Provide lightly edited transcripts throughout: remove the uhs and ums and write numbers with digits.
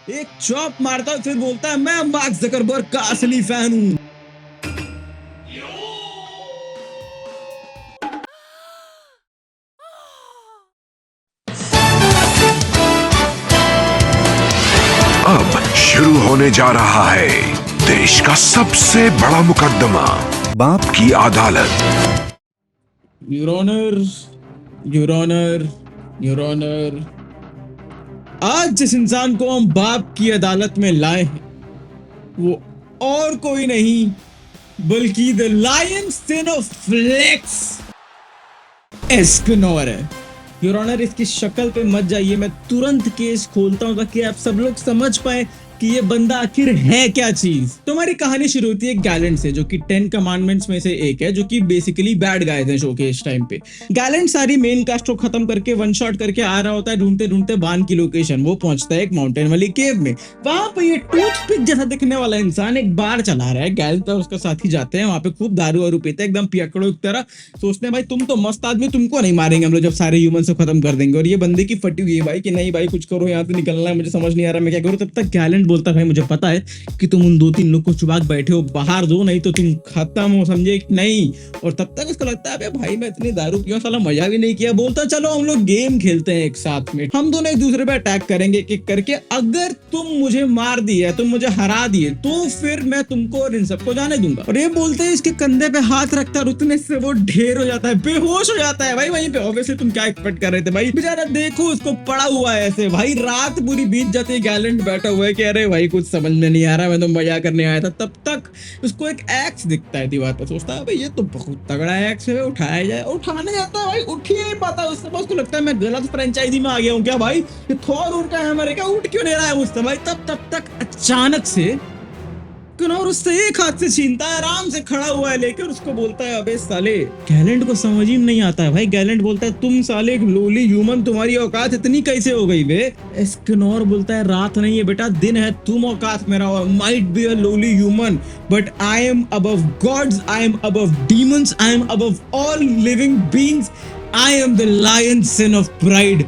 एक चॉप मारता है, फिर बोलता है मैं मार्क जकरबर्ग का असली फैन हूँ। अब शुरू होने जा रहा है देश का सबसे बड़ा मुकदमा, बाप की अदालत। Your honour, your honour, your honour, आज जिस इंसान को हम बाप की अदालत में लाए हैं वो और कोई नहीं बल्कि the lion son of flex Escanor है। योर ऑनर, इसकी शक्ल पे मत जाइए, मैं तुरंत केस खोलता हूं ताकि आप सब लोग समझ पाए कि ये बंदा आखिर है क्या चीज। तो हमारी कहानी शुरू होती है गैलेंट से, जो कि 10 कमांडमेंट्स में से एक है, जो कि बेसिकली बैड गाय थे शो के इस टाइम पे। गैलेंट सारी मेन कास्ट को खत्म करके वन शॉट करके आ रहा होता है, ढूंढते ढूंढते बान की लोकेशन। वो पहुंचता है एक माउंटेन वाली केव में। वहां पे ये टूथपिक जैसा दिखने वाला इंसान एक बार चला रहा है। गैलेंट और उसका साथी जाते हैं वहां पे, खूब दारू वारू पीते हैं एकदम पियकड़ों की तरह। सोचते हैं भाई तुम तो मस्त आदमी, तुमको नहीं मारेंगे हम लोग जब सारे ह्यूमन को खत्म कर देंगे। और ये बंदे की फटी हुई है भाई कि नहीं भाई कुछ करो, यहाँ से निकलना है, मुझे समझ नहीं आ रहा मैं क्या करूँ। तब तक गैलेंट बोलता है भाई मुझे पता है कि तुम उन 2-3 लोग को चुपा के बैठे हो, बाहर दो नहीं तो तुम खत्म हो, समझे कि नहीं। और तब तक इसको लगता है अबे भाई मैं इतनी दारू पिया, साला मजा भी नहीं किया। बोलता चलो हम लोग गेम खेलते हैं एक साथ में, हम दोनों एक दूसरे पे अटैक करेंगे एक करके। अगर तुम मुझे मार दिए, तुम मुझे हरा दिए, तो फिर मैं तुमको और इन सबको जाने दूंगा। और ये बोलते हैं इसके कंधे पे हाथ रखता है, उतने से वो ढेर हो जाता है, बेहोश हो जाता है भाई वहीं पे। ऑब्वियसली तुम क्या एक्सपेक्ट कर रहे थे भाई, बेचारा देखो उसको पड़ा हुआ है ऐसे। भाई रात पूरी बीत जाती है, गैलेंट बैठा हुआ है कि अरे भाई कुछ समझ में नहीं आ रहा, मैं तो मजा करने आया था। तब तक उसको एक एक्स दिखता है दीवार पर। सोचता है भाई ये तो बहुत तगड़ा एक्स है, उठाया जाए। उठाने जाता है भाई, उठ ही नहीं पाता। उसको लगता है मैं गलत फ्रेंचाइजी में आ गया हूँ क्या भाई, ये थॉर उड़ का है हमारे क्या, उठ क्यों नहीं रहा है मुझसे भाई। तब तक अचानक से कनौर उससे एक हाथ से छीनता है, आराम से खड़ा हुआ है लेकर। उसको बोलता है अबे साले, गैलेंट को समझ ही नहीं आता है भाई। गैलेंट बोलता है तुम साले एक लोली ह्यूमन, तुम्हारी औकात इतनी कैसे हो गई बे। एस्कनोर बोलता है रात नहीं है बेटा, दिन है, तुम औकात मेरा might be a lowly human but I am above gods, I am above demons, I am above all living beings, I am the lion son of pride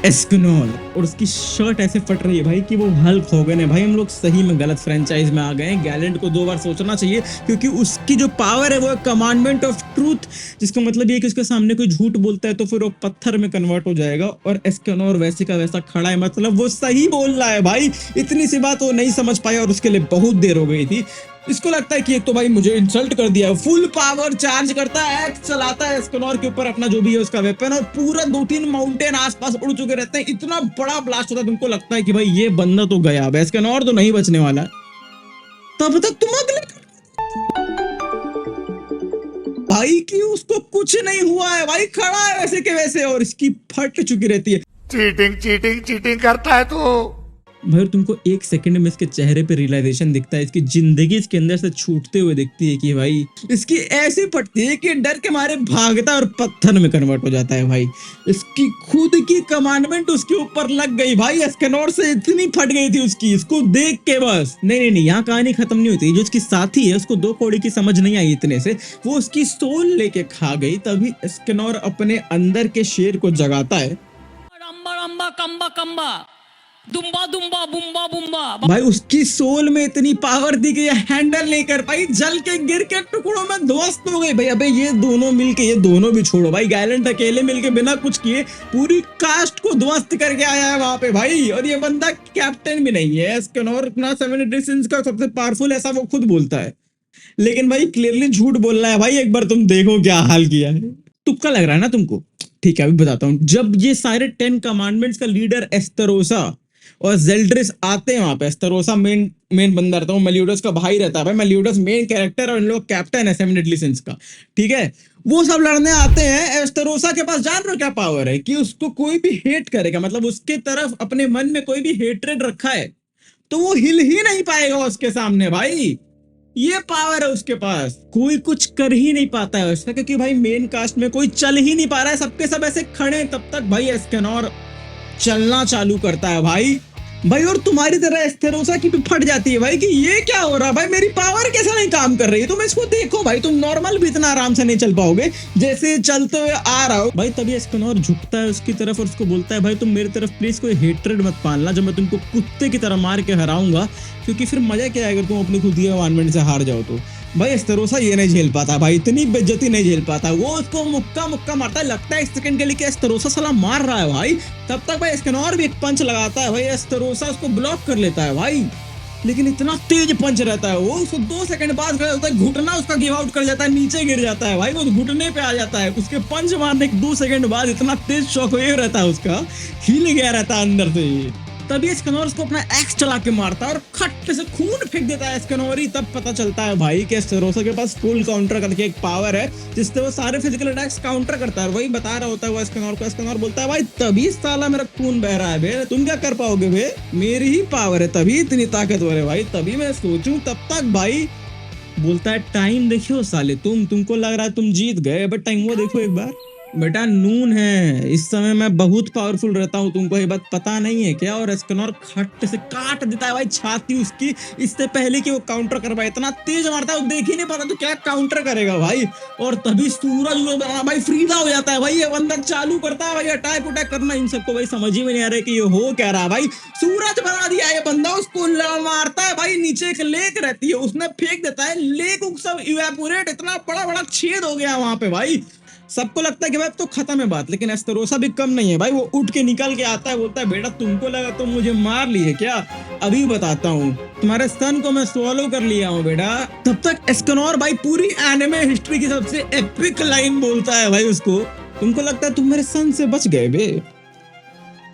Escanor. और उसकी शर्ट ऐसे फट रही है भाई कि वो हल्क हो गए। भाई हम लोग सही में गलत फ्रेंचाइज में आ गए हैं। गैलेंट को 2 बार सोचना चाहिए, क्योंकि उसकी जो पावर है वो है कमांडमेंट ऑफ ट्रूथ, जिसका मतलब ये है कि उसके सामने कोई झूठ बोलता है तो फिर वो पत्थर में कन्वर्ट हो जाएगा। और एस्कनोर वैसे का वैसा खड़ा है, मतलब वो सही बोल रहा है भाई। इतनी सी बात वो नहीं समझ पाया और उसके लिए बहुत देर हो गई थी। इसको लगता है कि एक तो भाई मुझे इंसल्ट कर दिया। फुल पावर चार्ज करता है, एक्स चलाता है एस्कनोर के ऊपर अपना जो भी है उसका वेपन, और पूरा 2-3 माउंटेन आसपास उड़ चुके रहते हैं। इतना बड़ा ब्लास्ट होता है, तुमको लगता है कि भाई ये बंदा तो गया, एस्कनोर तो नहीं बचने वाला। तब तक तुम अगले भाई की उसको कुछ नहीं हुआ है भाई, खड़ा है वैसे के वैसे, और इसकी फट चुकी रहती है। चीटिंग चीटिंग चीटिंग करता है तू भाई तुमको एक सेकंड में इसके चेहरे पे रियलाइजेशन दिखता है, इसकी जिंदगी इसके अंदर से छूटते हुए दिखती है कि भाई इसकी ऐसी फटती है कि डर के मारे भागता और पत्थर में कन्वर्ट हो जाता है। भाई इसकी खुद की कमांडमेंट उसके ऊपर लग गई भाई। एस्कनोर से इतनी फट गई थी उसकी, इसको देख के बस। नहीं, यहाँ कहानी खत्म नहीं होती। जो उसकी साथी है उसको 2 कौड़ी की समझ नहीं आई इतने से, वो उसकी सोल लेके खा गई। तभी एस्कनोर अपने अंदर के शेर को जगाता है। रंबा रंबा कंबा कंबा दुम्बा दुम्बा बुम्बा बुम्बा। भाई उसकी सोल में इतनी पावर दी गई, हैंडल लेकर भाई जल के गिर के टुकड़ों में ध्वस्त हो गई भाई। अबे ये दोनों मिलके, ये दोनों भी छोड़ो भाई, गैलेंट अकेले मिलके बिना कुछ किए पूरी कास्ट को ध्वस्त करके आया है वहां पे भाई। और ये बंदा कैप्टन भी नहीं है। एस्कनोर अपना 7 सिंस का सबसे पावरफुल ऐसा वो खुद बोलता है, लेकिन भाई क्लियरली झूठ बोल रहा है भाई। एक बार तुम देखो क्या हाल किया है। तुक्का लग रहा है ना तुमको? ठीक है अभी बताता हूँ। जब ये सारे 10 कमांडमेंट्स का लीडर एस्तेरोसा और जेल्ड्रिस आते हैं वहां पे, एस्तेरोसा मेन बंदा रहता है, मेलियोडस का भाई रहता है भाई। मेलियोडस मेन कैरेक्टर और इन लोग कैप्टन है 7 डेडली सिंस का, ठीक है। वो सब लड़ने आते हैं। एस्तेरोसा के पास जान रहे क्या पावर है कि उसको कोई भी हेट करेगा, मतलब उसके तरफ अपने मन में कोई भी हेट्रेड रखा है तो वो हिल ही नहीं पाएगा उसके सामने भाई। ये पावर है उसके पास, कोई कुछ कर ही नहीं पाता है उसका, क्योंकि भाई मेन कास्ट में कोई चल ही नहीं पा रहा है, सबके सब ऐसे खड़े हैं। तब तक भाई एस्कनोर चलना चालू करता है भाई। भाई और तुम्हारी तरह एस्टेरोसा की भी फट जाती है भाई कि ये क्या हो रहा है भाई, मेरी पावर कैसे नहीं काम कर रही है, तुम इसको देखो भाई, तुम नॉर्मल भी इतना आराम से नहीं चल पाओगे जैसे चलते हुए आ रहा हो भाई। तभी एस्केनोर झुकता है उसकी तरफ और उसको बोलता है भाई तुम मेरी तरफ प्लीज कोई हेट्रेड मत पालना, जब मैं तुमको कुत्ते की तरह मार के हराऊंगा, क्योंकि फिर मजा क्या है अगर तुम अपनी खुद की एनवायरमेंट से हार जाओ तो। भाई एस्टेरोसा ये नहीं झेल पाता भाई, इतनी बेइज्जती नहीं झेल पाता, वो उसको मुक्का मुक्का मारता है, लगता है एक सेकंड के लिए कि एस्टेरोसा साला मार रहा है भाई। तब तक भाई एस्केनोर भी एक पंच लगाता है भाई, एस्टेरोसा उसको ब्लॉक कर लेता है भाई, लेकिन इतना तेज पंच रहता है वो, उसको 2 सेकंड बाद होता है, घुटना उसका गिव आउट कर जाता है, नीचे गिर जाता है भाई, वो घुटने पे आ जाता है, उसके पंच मारने के 2 सेकंड बाद इतना तेज शॉक वेव रहता है उसका, हिल गया रहता है अंदर से। तभी एस्केनोर उसको अपना एक्स चला के मारता है और खट से खून फेंक देता है एस्केनोर ही। तब पता चलता है भाई कि एस्टेरोसा के पास फुल काउंटर करके एक पावर है जिससे वो सारे फिजिकल अटैक्स काउंटर करता है, वही बता रहा होता है वो एस्केनोर को। एस्केनोर बोलता है भाई तभी साला मेरा खून बह रहा है बे, तुम क्या कर पाओगे बे, मेरी ही पावर है तभी इतनी ताकतवर है भाई, तभी मैं सोचूं। तब तक भाई बोलता है टाइम देखियो साले, तुमको लग रहा है तुम जीत गए, बट टाइम वो देखो एक बार बेटा, नून है, इस समय मैं बहुत पावरफुल रहता हूँ, तुमको ये बात पता नहीं है क्या। और एस्केनोर खट से काट देता है भाई छाती उसकी, इससे पहले कि वो काउंटर कर पाए, इतना तेज मारता है वो देख ही नहीं पाता तो क्या काउंटर करेगा भाई। और तभी सूरज भाई फ्रीजा हो जाता है भाई, ये बंदा चालू करता है भाई अटैक उटैक करना, इन सबको भाई समझ ही में नहीं आ रहा है कि ये हो क्या रहा है भाई। सूरज बना दिया ये बंदा, उसको मारता है भाई, नीचे एक लेक रहती है उसने फेंक देता है, लेक सब इवेपोरेट, इतना बड़ा बड़ा छेद हो गया वहां पे भाई। सबको लगता है कि भाई तो खत्म है बात, लेकिन एस्टेरोसा भी कम नहीं है भाई, वो उठ के निकल के आता है, बोलता है बेटा तुमको लगा तुम मुझे मार लिए क्या, अभी बताता हूँ, तुम्हारे सन को मैं स्वॉलो कर लिया हूँ बेटा। तब तक एस्केनोर भाई पूरी एनिमे हिस्ट्री की सबसे एपिक लाइन बोलता है भाई उसको, तुमको लगता है तुम मेरे सन से बच गए बे,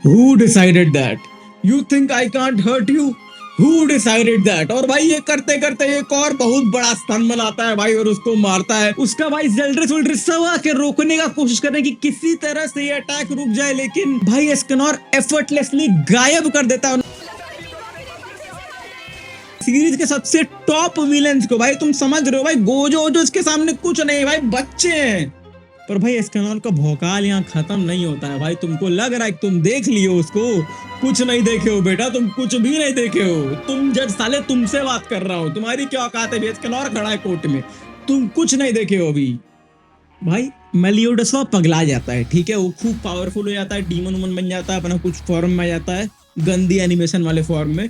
who decided that, you think I can't hurt you, Who decided that? और भाई ये करते करते एक और बहुत बड़ा स्तन बनाता है भाई और उसको मारता है। उसका भाई जेल्ड्रिस वोल्ड्रिस सब आके रोकने का कोशिश कर रहे हैं कि किसी तरह से ये अटैक रुक जाए, लेकिन भाई एस्केनोर एफर्टलेसली गायब कर देता है सीरीज के सबसे टॉप विलेंस को। भाई तुम समझ रहे हो भाई, गोजो ओजो इसके सामने कुछ नहीं भाई, बच्चे हैं। पर भाई एस्केनोर का भौकाल यहाँ खत्म नहीं होता है भाई, तुमको लग रहा है कि तुम देख लियो उसको, कुछ नहीं देखे हो बेटा, तुम कुछ भी नहीं देखे हो, तुम जज साले तुमसे बात कर रहा हूँ, तुम्हारी क्या औकात है, एस्केनोर खड़ा है कोर्ट में, तुम कुछ नहीं देखे हो अभी। भाई मेलियोडस पगला जाता है, ठीक है, वो खूब पावरफुल हो जाता है, डीमन वुमन बन जाता है, अपना कुछ फॉर्म में आ जाता है, गंदी एनिमेशन वाले फॉर्म में।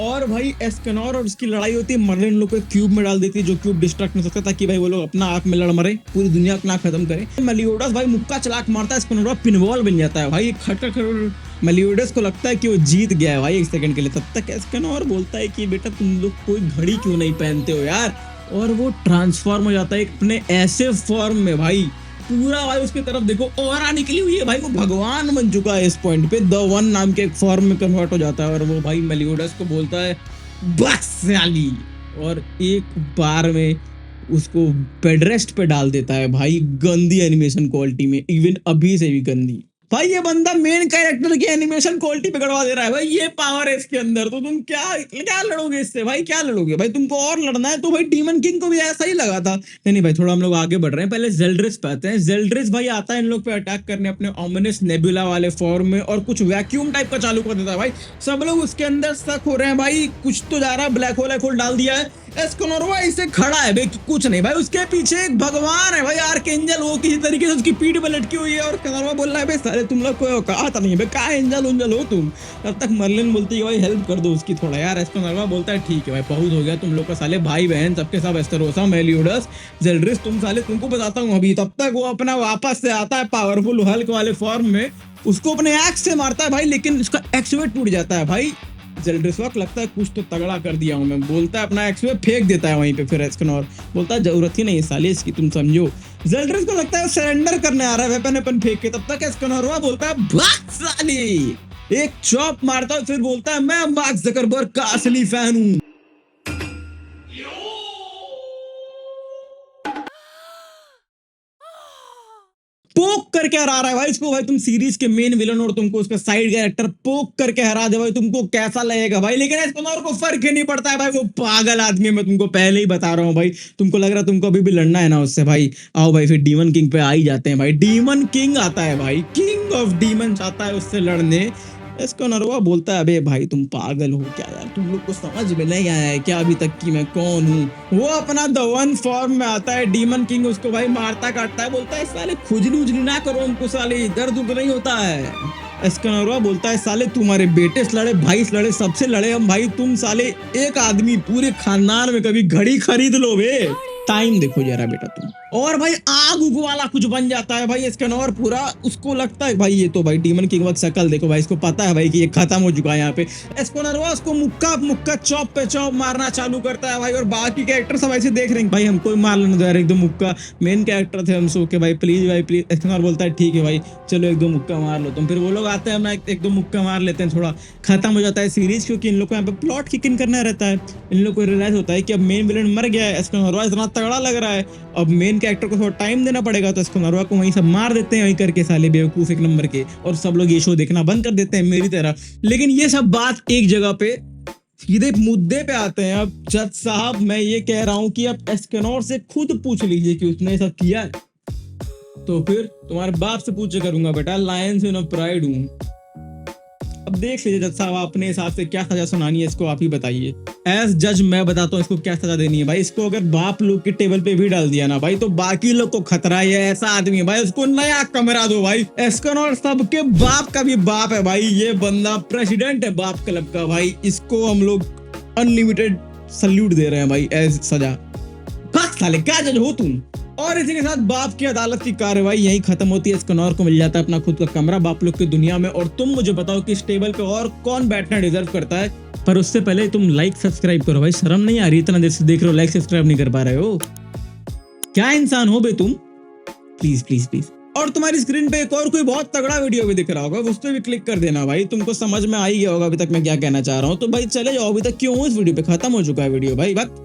और भाई एस्केनोर और उसकी लड़ाई होती है, मर्लिन लोग को एक क्यूब में डाल देती है जो क्यूब डिस्ट्रैक्ट नहीं सकता, ताकि भाई वो लोग अपना आप में लड़ मरे, पूरी दुनिया अपना खत्म करे। मेलियोडस भाई मुक्का चलाक मारता है, एस्केनोर पिनवॉल बन जाता है भाई, खटखट मेलियोडस को लगता है कि वो जीत गया है भाई एक सेकंड के लिए। तब तक एस्केनोर बोलता है कि बेटा तुम लोग कोई घड़ी क्यों नहीं पहनते हो यार, और वो ट्रांसफॉर्म हो जाता है अपने ऐसे फॉर्म में भाई, पूरा भाई उसकी तरफ देखो ऑरा निकली हुई है भाई, वो भगवान बन चुका है इस पॉइंट पे, द वन नाम के एक फॉर्म में कन्वर्ट हो जाता है। और वो भाई मेलियोडस को बोलता है बस साली, और एक बार में उसको बेड रेस्ट पे डाल देता है भाई, गंदी एनिमेशन क्वालिटी में, इवन अभी से भी गंदी। भाई ये बंदा मेन कैरेक्टर की एनिमेशन क्वालिटी बिगड़वा दे रहा है भाई, ये पावर है इसके अंदर, तो तुम क्या लड़ोगे इससे भाई, क्या लड़ोगे भाई, तुमको और लड़ना है तो भाई डीमन किंग को भी ऐसा ही लगा था। नहीं भाई थोड़ा हम लोग आगे बढ़ रहे हैं, पहले जेल्ड्रिस पे आते हैं। जेल्ड्रिस भाई आता है इन लोग पे अटैक करने अपने ऑमिनस नेबुला वाले फॉर्म में, और कुछ वैक्यूम टाइप का चालू कर देता है भाई, सब लोग उसके अंदर स्टक हो रहे हैं भाई, कुछ तो जा रहा है, ब्लैक होल डाल दिया है। एस्केनोर ऐसे खड़ा है भाई कुछ नहीं भाई, उसके पीछे एक भगवान है भाई, आर्कएंजल, वो किसी तरीके से उसकी पीठ पे लटकी हुई है, और एस्केनोर बोल रहा है भाई सारे तुम लोग कोई औकात नहीं है भाई, क्या एंजल उंजल हो तुम। तब तक मर्लिन बोलती है भाई हेल्प कर दो उसकी थोड़ा यार। एस्केनोर बोलता है ठीक है भाई बहुत हो गया तुम लोग का, साले भाई बहन सबके सब, एस्टेरोसा, मेलियोडस, जेल्ड्रिस, तुम साले तुमको बताता हूँ अभी। तब तक वो अपना वापस से आता है पावरफुल हल्क वाले फॉर्म में, उसको अपने एक्स से मारता है भाई, लेकिन उसका एक्सवेट टूट जाता है भाई। जेल्ड्रिस लगता है कुछ तो तगड़ा कर दिया हूं मैं, बोलता है अपना एक्स फेंक देता है वहीं पे, फिर एस्केनोर बोलता है जरूरत ही नहीं है साले इसकी, तुम समझो। जेल्ड्रिस को लगता है सरेंडर करने आ रहा है वेपन अपन फेंक के, तब तक एस्केनोर बोलता है भाग साली, एक चॉप मारता है, फिर बोलता है मैं मार्क जकरबर्ग का असली फैन हूं। पोक करके हरा रहा है भाई इसको, भाई तुम सीरीज के मेन विलन और तुमको उसका साइड कैरेक्टर पोक करके हरा दे भाई, तुमको कैसा लगेगा भाई। लेकिन एस्केनोर को फर्क ही नहीं पड़ता है भाई, वो पागल आदमी है, मैं तुमको पहले ही बता रहा हूँ भाई। तुमको लग रहा है तुमको अभी भी लड़ना है ना उससे, भाई आओ भाई फिर डीमन किंग पे आ ही जाते हैं भाई। डीमन किंग आता है भाई, किंग ऑफ डीमन आता है उससे लड़ने, इसको नरवा बोलता है अबे भाई तुम पागल हो क्या यार, तुम लोग को समझ में नहीं आया है क्या अभी तक कि मैं कौन हूँ। वो अपना द वन फॉर्म में आता है, डीमन किंग उसको भाई मारता काटता है, बोलता है साले खुजली उजली ना करो हमको, साले दर्द उर्द नहीं होता है। एस्कनोरवा बोलता है साले तुम्हारे बेटे से लड़े, भाई से लड़े, सबसे लड़े हम भाई, तुम साले एक आदमी पूरे खानदान में कभी घड़ी खरीद लो बे, टाइम देखो जरा बेटा तुम। और भाई आग उग वाला कुछ बन जाता है भाई एस्कनोर पूरा, उसको लगता है भाई ये तो भाई डीमन किंग वक्त शक्ल देखो भाई, इसको पता है भाई कि ये खत्म हो चुका है यहाँ पे। एस्कनोरवा उसको मुक्का मुक्का चौप पे चौप मारना चालू करता है भाई, और बाकी कैरेक्टर सब ऐसे देख रहे हैं भाई हमको मार लेना दो यार एक दो मुक्का, मेन कैरेक्टर थे हम सो के भाई प्लीज भाई प्लीज। एस्कनोर बोलता है ठीक है भाई चलो एक दो मुक्का मार लो तुम, फिर वो लोग आते हैं हम एक दो मुक्का मार लेते हैं, थोड़ा खत्म हो जाता है सीरीज, क्योंकि इन लोग को यहाँ पे प्लॉट किक इन करना रहता है। इन लोग को रियलाइज होता है कि अब मेन विलन मर गया है, एस्कनोरवा इतना तगड़ा लग रहा है, अब मेन कैरेक्टर को थोड़ा टाइम देना पड़ेगा, तो एस्कनोरवा को वहीं सब मार देते हैं वहीं करके साले बेवकूफ एक नंबर के, और सब लोग ये शो देखना बंद कर देते हैं मेरी तरह। लेकिन ये सब बात एक जगह पे सीधे मुद्दे पे आते हैं। अब जज साहब मैं ये कह रहा हूं कि अब एस्कनोर से खुद पूछ लीजिए कि उसने सब किया है, तो फिर तुम्हारे बाप से पूछे करूंगा बेटा, लायंस इन प्राइड हूं। अब देख लीजिए जज साहब अपने हिसाब से क्या सजा सुनानी है इसको आप ही बताइए। एज जज मैं बताता हूँ इसको क्या सजा देनी है भाई। इसको अगर बाप लोग के टेबल पे भी डाल दिया ना भाई तो बाकी लोग को खतरा है, ऐसा आदमी है भाई, उसको नया कमरा दो भाई। एस्कनोर सबके बाप का भी बाप है भाई, ये बंदा प्रेसिडेंट है बाप क्लब का भाई, इसको हम लोग अनलिमिटेड सल्यूट दे रहे हैं भाई एज सजा। बस साले क्या जज हो तुम। और इसी के साथ बाप की अदालत की कार्रवाई यही खत्म होती है। एस्कनोर को मिल जाता है अपना खुद का कमरा बाप लोग की दुनिया में। और तुम मुझे बताओ कि इस टेबल पे और कौन बैठना डिजर्व करता है, पर उससे पहले तुम लाइक सब्सक्राइब करो भाई, शर्म नहीं आ रही इतना देर से देख रहे हो लाइक सब्सक्राइब नहीं कर पा रहे हो, क्या इंसान हो बे तुम, प्लीज प्लीज प्लीज। और तुम्हारी स्क्रीन पे एक और कोई बहुत तगड़ा वीडियो भी दिख रहा होगा, उस पर भी क्लिक कर देना भाई, तुमको समझ में आ ही गया होगा अभी तक मैं क्या कहना चाह रहा हूँ। तो भाई चले जाओ, अभी तक क्यों इस वीडियो पे खत्म हो चुका है वीडियो भाई, बात